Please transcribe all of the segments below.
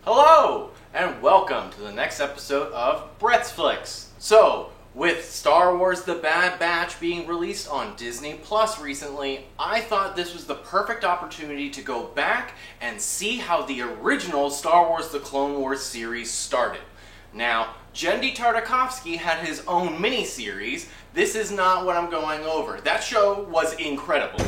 Hello, and welcome to the next episode of Brett's Flicks. So, with Star Wars The Bad Batch being released on Disney Plus recently, I thought this was the perfect opportunity to go back and see how the original Star Wars The Clone Wars series started. Now, Genndy Tartakovsky had his own mini-series. This is not what I'm going over. That show was incredible.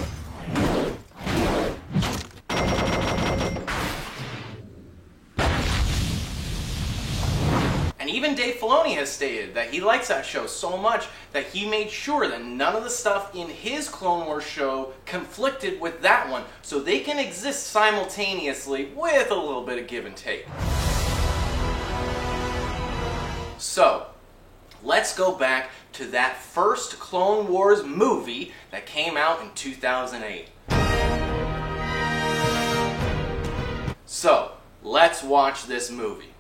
And even Dave Filoni has stated that he likes that show so much that he made sure that none of the stuff in his Clone Wars show conflicted with that one, so they can exist simultaneously with a little bit of give and take. So, let's go back to that first Clone Wars movie that came out in 2008. So, let's watch this movie.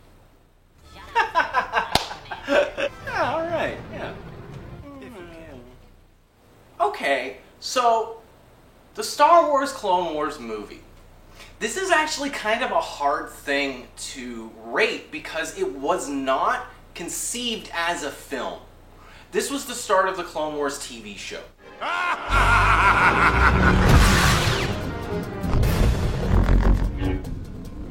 Yeah, alright, yeah. Okay, so, the Star Wars Clone Wars movie. This is actually kind of a hard thing to rate because it was not conceived as a film. This was the start of the Clone Wars TV show.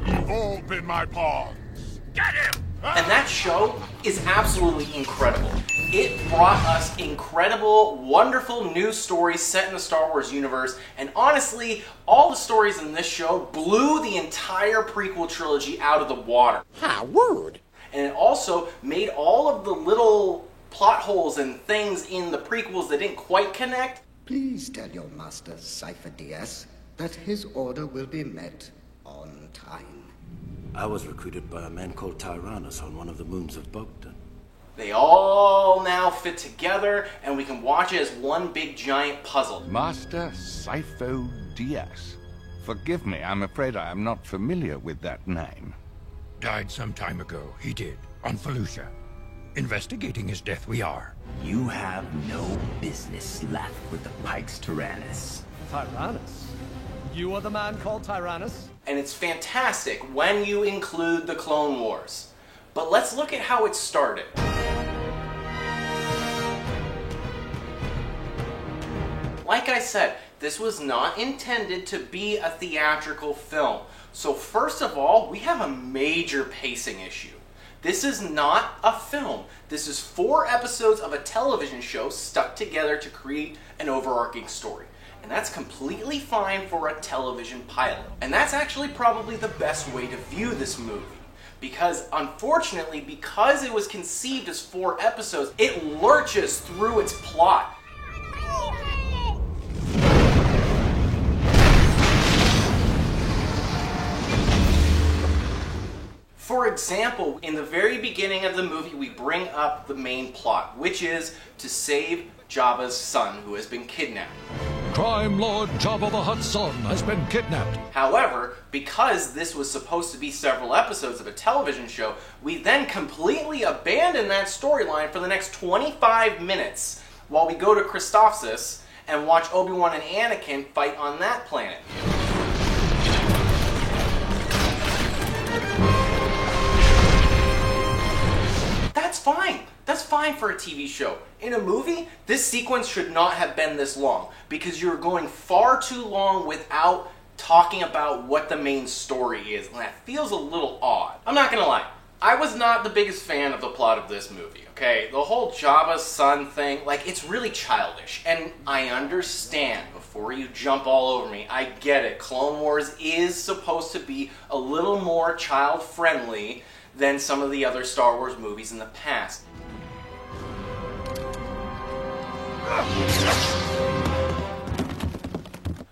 You've all been my pawns. Get him! And that show is absolutely incredible. It brought us incredible, wonderful new stories set in the Star Wars universe, and honestly, all the stories in this show blew the entire prequel trilogy out of the water. Ha, word! And it also made all of the little plot holes and things in the prequels that didn't quite connect. Please tell your master, Cypher DS, that his order will be met on time. I was recruited by a man called Tyrannus on one of the moons of Bogdan. They all now fit together, and we can watch it as one big giant puzzle. Master Cypher DS. Forgive me, I'm afraid I am not familiar with that name. Died some time ago, he did, on Felucia. Investigating his death we are. You have no business left with the Pikes Tyrannus. Tyrannus? You are the man called Tyrannus? And it's fantastic when you include the Clone Wars. But let's look at how it started. Like I said, this was not intended to be a theatrical film. So first of all, we have a major pacing issue. This is not a film. This is 4 episodes of a television show stuck together to create an overarching story. And that's completely fine for a television pilot. And that's actually probably the best way to view this movie. Because unfortunately, because it was conceived as 4 episodes, it lurches through its plot. For example, in the very beginning of the movie, we bring up the main plot, which is to save Jabba's son, who has been kidnapped. Crime Lord Jabba the Hutt's son has been kidnapped. However, because this was supposed to be several episodes of a television show, we then completely abandon that storyline for the next 25 minutes while we go to Christophsis and watch Obi-Wan and Anakin fight on that planet. That's fine. That's fine for a TV show. In a movie, this sequence should not have been this long because you're going far too long without talking about what the main story is, and that feels a little odd. I'm not gonna lie. I was not the biggest fan of the plot of this movie, okay? The whole Jabba's son thing, like, it's really childish, and I understand, before you jump all over me, I get it. Clone Wars is supposed to be a little more child-friendly than some of the other Star Wars movies in the past.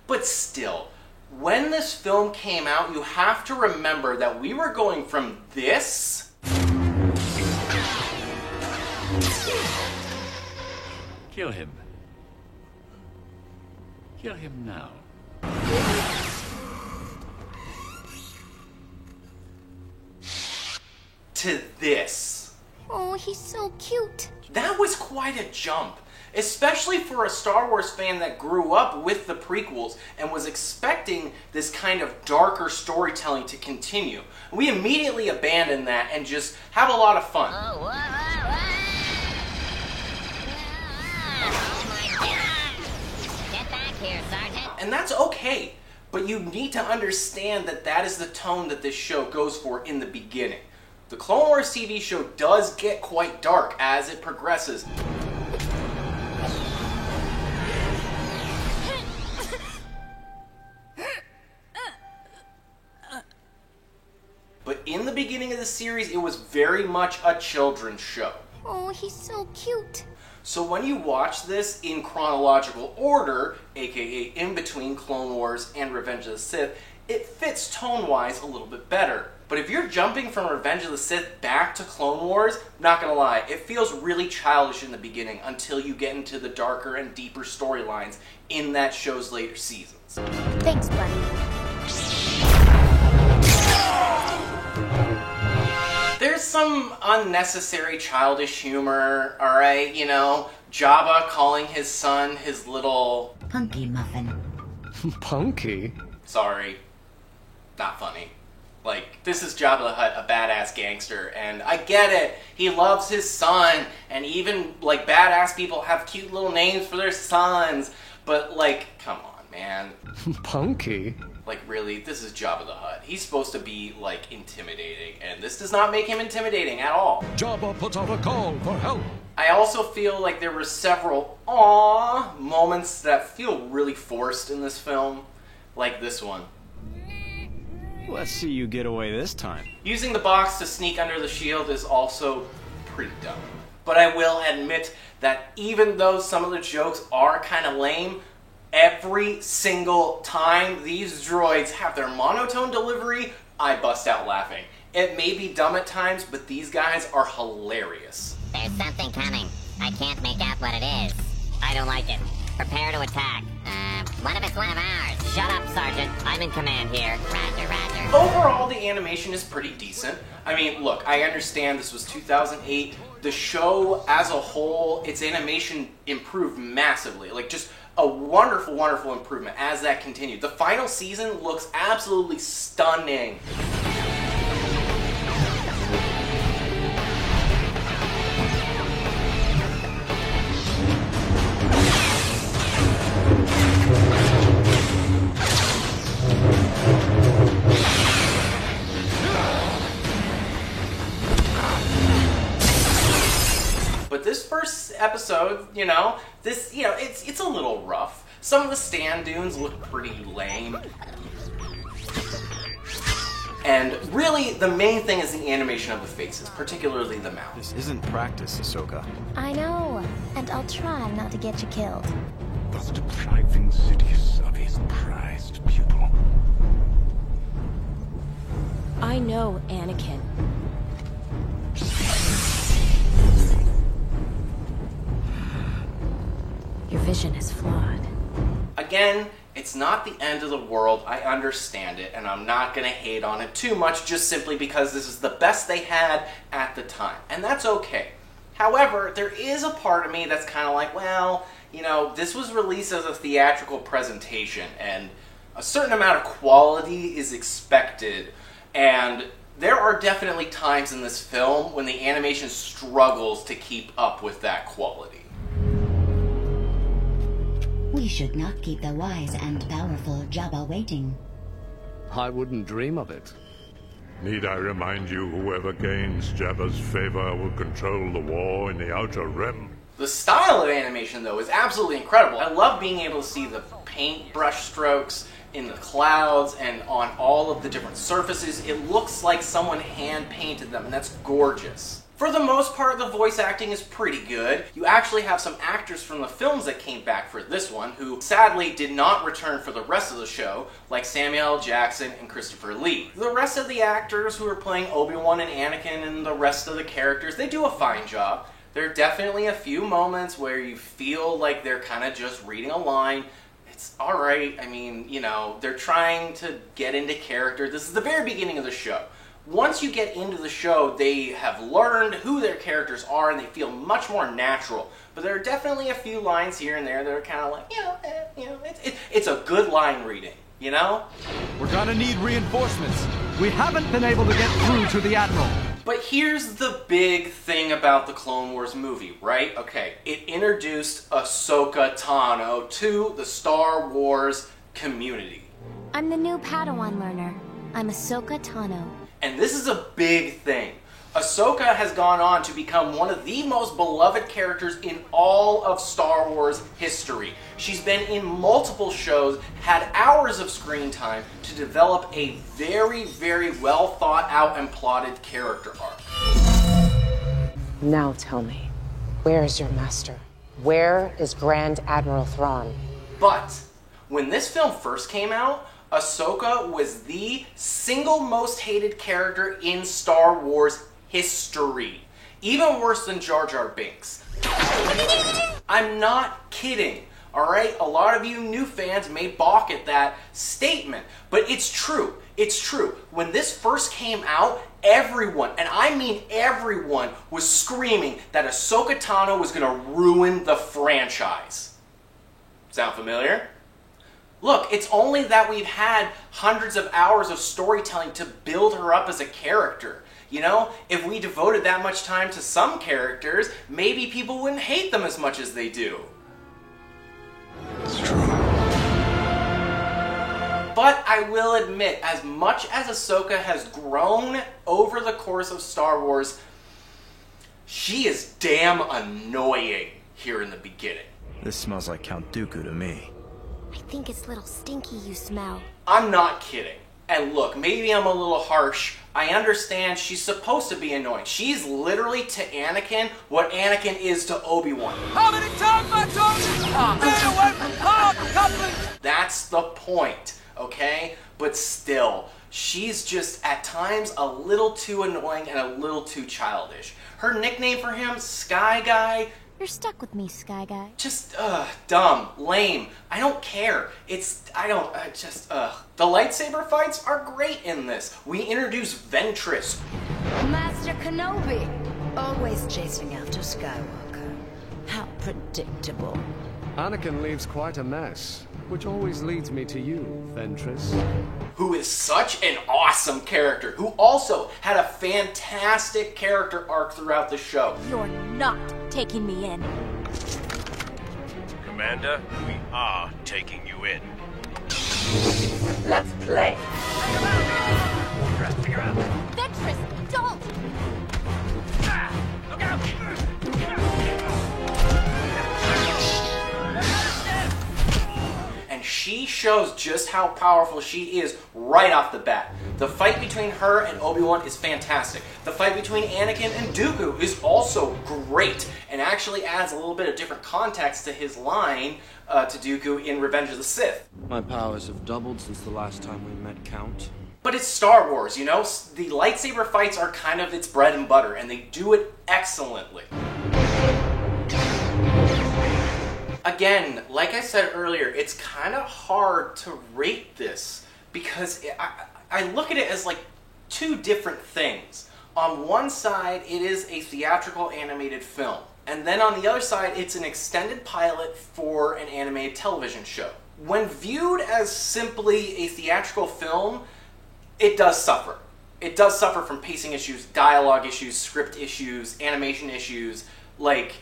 But still, when this film came out, you have to remember that we were going from this Kill him. Kill him now. to this. Oh, he's so cute. That was quite a jump, especially for a Star Wars fan that grew up with the prequels and was expecting this kind of darker storytelling to continue. We immediately abandoned that and just have a lot of fun. Oh, whoa, whoa, whoa. Oh my God. Get back here, Sergeant. And that's okay, but you need to understand that that is the tone that this show goes for in the beginning. The Clone Wars TV show does get quite dark as it progresses. But in the beginning of the series, it was very much a children's show. Oh, he's so cute. So when you watch this in chronological order, aka in between Clone Wars and Revenge of the Sith, it fits tone-wise a little bit better. But if you're jumping from Revenge of the Sith back to Clone Wars, not gonna lie, it feels really childish in the beginning until you get into the darker and deeper storylines in that show's later seasons. Thanks, buddy. There's some unnecessary childish humor, alright? You know, Jabba calling his son his little... Punky muffin. Punky? Sorry. Not funny. Like, this is Jabba the Hutt, a badass gangster, and I get it. He loves his son, and even, like, badass people have cute little names for their sons. But, like, come on, man. Punky? Like, really, this is Jabba the Hutt. He's supposed to be, like, intimidating, and this does not make him intimidating at all. Jabba puts out a call for help. I also feel like there were several aww moments that feel really forced in this film, like this one. Let's see you get away this time. Using the box to sneak under the shield is also pretty dumb. But I will admit that even though some of the jokes are kind of lame, every single time these droids have their monotone delivery, I bust out laughing. It may be dumb at times, but these guys are hilarious. There's something coming. I can't make out what it is. I don't like it. Prepare to attack. What if it's one of ours? Shut up, Sergeant. I'm in command here. Roger, roger. Overall, the animation is pretty decent. I mean, look, I understand this was 2008. The show as a whole, its animation improved massively. Like, just a wonderful, wonderful improvement as that continued. The final season looks absolutely stunning. But this first episode, it's a little rough. Some of the stand dunes look pretty lame. And really, the main thing is the animation of the faces, particularly the mouth. This isn't practice, Ahsoka. I know, and I'll try not to get you killed. Thus depriving Sidious of his prized pupil. I know, Anakin. Your vision is flawed. Again, it's not the end of the world. I understand it, and I'm not going to hate on it too much just simply because this is the best they had at the time. And that's okay. However, there is a part of me that's kind of like, well, this was released as a theatrical presentation, and a certain amount of quality is expected. And there are definitely times in this film when the animation struggles to keep up with that quality. We should not keep the wise and powerful Jabba waiting. I wouldn't dream of it. Need I remind you, whoever gains Jabba's favor will control the war in the Outer Rim? The style of animation, though, is absolutely incredible. I love being able to see the paint brush strokes in the clouds and on all of the different surfaces. It looks like someone hand-painted them, and that's gorgeous. For the most part, the voice acting is pretty good. You actually have some actors from the films that came back for this one who sadly did not return for the rest of the show, like Samuel L. Jackson and Christopher Lee. The rest of the actors who are playing Obi-Wan and Anakin and the rest of the characters, they do a fine job. There are definitely a few moments where you feel like they're kind of just reading a line. It's alright, I mean, you know, they're trying to get into character. This is the very beginning of the show. Once you get into the show, they have learned who their characters are and they feel much more natural. But there are definitely a few lines here and there that are kind of like, it's a good line reading, you know? We're gonna need reinforcements. We haven't been able to get through to the Admiral. But here's the big thing about the Clone Wars movie, right? Okay, it introduced Ahsoka Tano to the Star Wars community. I'm the new Padawan learner. I'm Ahsoka Tano. And this is a big thing. Ahsoka has gone on to become one of the most beloved characters in all of Star Wars history. She's been in multiple shows, had hours of screen time to develop a very, very well thought out and plotted character arc. Now tell me, where is your master? Where is Grand Admiral Thrawn? But when this film first came out, Ahsoka was the single most hated character in Star Wars history. Even worse than Jar Jar Binks. I'm not kidding, alright? A lot of you new fans may balk at that statement, but it's true. It's true. When this first came out, everyone, and I mean everyone, was screaming that Ahsoka Tano was going to ruin the franchise. Sound familiar? Look, it's only that we've had hundreds of hours of storytelling to build her up as a character. You know, if we devoted that much time to some characters, maybe people wouldn't hate them as much as they do. It's true. But I will admit, as much as Ahsoka has grown over the course of Star Wars, she is damn annoying here in the beginning. This smells like Count Dooku to me. I think it's a little stinky you smell. I'm not kidding. And look, maybe I'm a little harsh. I understand she's supposed to be annoying. She's literally to Anakin what Anakin is to Obi-Wan. How many times I told you? Stay away from power coupling! That's the point, okay? But still, she's just at times a little too annoying and a little too childish. Her nickname for him, Sky Guy, You're stuck with me, Sky Guy. just, dumb, lame. I don't care. The lightsaber fights are great in this. We introduce Ventress. Master Kenobi, always chasing after Skywalker. How predictable. Anakin leaves quite a mess, which always leads me to you, Ventress. Who is such an awesome character, who also had a fantastic character arc throughout the show. You're not taking me in. Commander, we are taking you in. Let's play. Ventress, don't! Look out! And she shows just how powerful she is right off the bat. The fight between her and Obi-Wan is fantastic. The fight between Anakin and Dooku is also great, and actually adds a little bit of different context to his line to Dooku in Revenge of the Sith. My powers have doubled since the last time we met, Count. But it's Star Wars, you know? The lightsaber fights are kind of its bread and butter, and they do it excellently. Again, like I said earlier, it's kind of hard to rate this because I look at it as like two different things. On one side, it is a theatrical animated film. And then on the other side, it's an extended pilot for an animated television show. When viewed as simply a theatrical film, it does suffer. It does suffer from pacing issues, dialogue issues, script issues, animation issues. Like,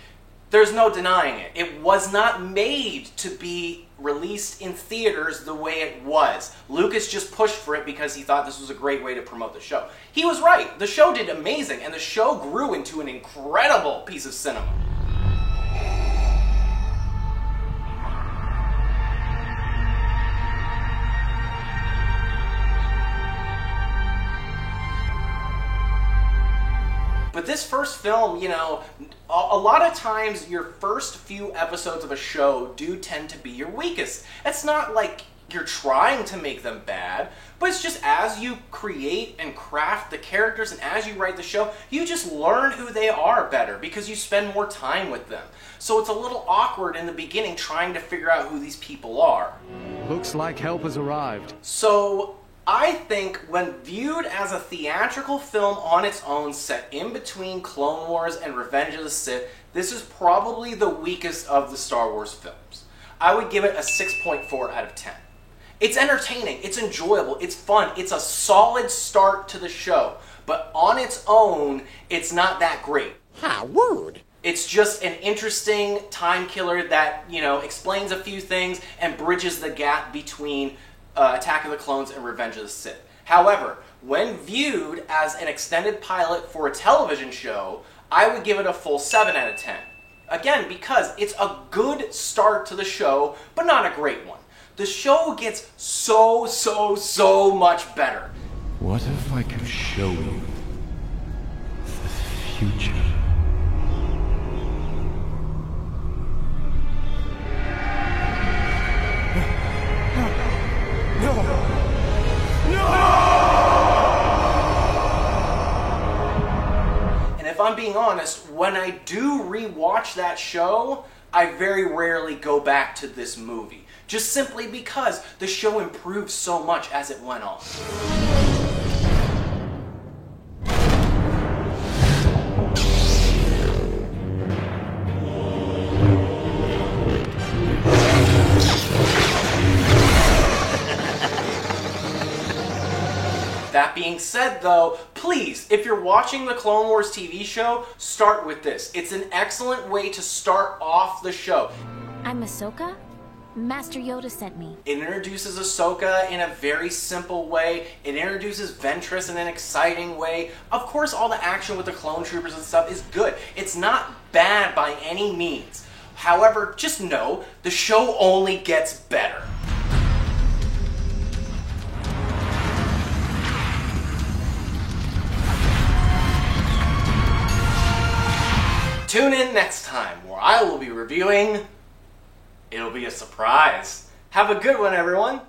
there's no denying it. It was not made to be released in theaters the way it was. Lucas just pushed for it because he thought this was a great way to promote the show. He was right. The show did amazing, and the show grew into an incredible piece of cinema. But But this first film, you know, a lot of times your first few episodes of a show do tend to be your weakest. It's not like you're trying to make them bad, but it's just as you create and craft the characters and as you write the show, you just learn who they are better because you spend more time with them. So it's a little awkward in the beginning trying to figure out who these people are. Looks like help has arrived. So I think when viewed as a theatrical film on its own set in between Clone Wars and Revenge of the Sith, this is probably the weakest of the Star Wars films. I would give it a 6.4 out of 10. It's entertaining, it's enjoyable, it's fun, it's a solid start to the show, but on its own, it's not that great. How rude. It's just an interesting time killer that, you know, explains a few things and bridges the gap between Attack of the Clones and Revenge of the Sith. However, when viewed as an extended pilot for a television show, I would give it a full 7 out of 10. Again, because it's a good start to the show, but not a great one. The show gets so much better. What if I could show you the future? And if I'm being honest, when I do rewatch that show, I very rarely go back to this movie. Just simply because the show improved so much as it went on. That being said though, please, if you're watching the Clone Wars TV show, start with this. It's an excellent way to start off the show. I'm Ahsoka? Master Yoda sent me. It introduces Ahsoka in a very simple way. It introduces Ventress in an exciting way. Of course, all the action with the clone troopers and stuff is good. It's not bad by any means. However, just know, the show only gets better. Tune in next time, where I will be reviewing... It'll be a surprise. Have a good one, everyone.